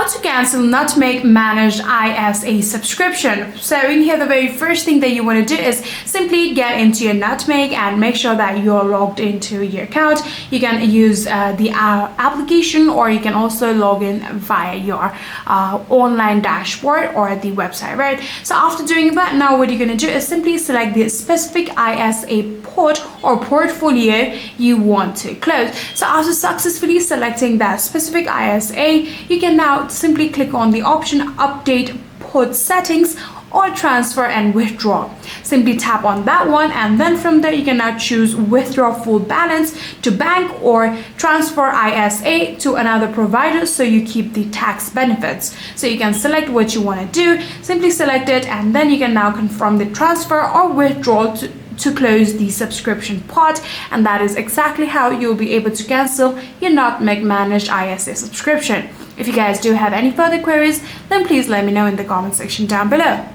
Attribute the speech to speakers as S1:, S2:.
S1: want to cancel Nutmeg Managed ISA subscription. So in here, the very first thing that you want to do is simply get into your Nutmeg and make sure that you're logged into your account. You can use the application, or you can also log in via your online dashboard or the website, right? So after doing that, now what you're going to do is simply select the specific ISA port or portfolio you want to close. So after successfully selecting that specific ISA, you can now simply click on the option update port settings or transfer and withdraw. Simply tap on that one, and then from there you can now choose withdraw full balance to bank or transfer ISA to another provider so you keep the tax benefits. So you can select what you want to do, simply select it, and then you can now confirm the transfer or withdraw to close the subscription part. And that is exactly how you'll be able to cancel your Nutmeg Managed ISA subscription. If you guys do have any further queries, then please let me know in the comment section down below.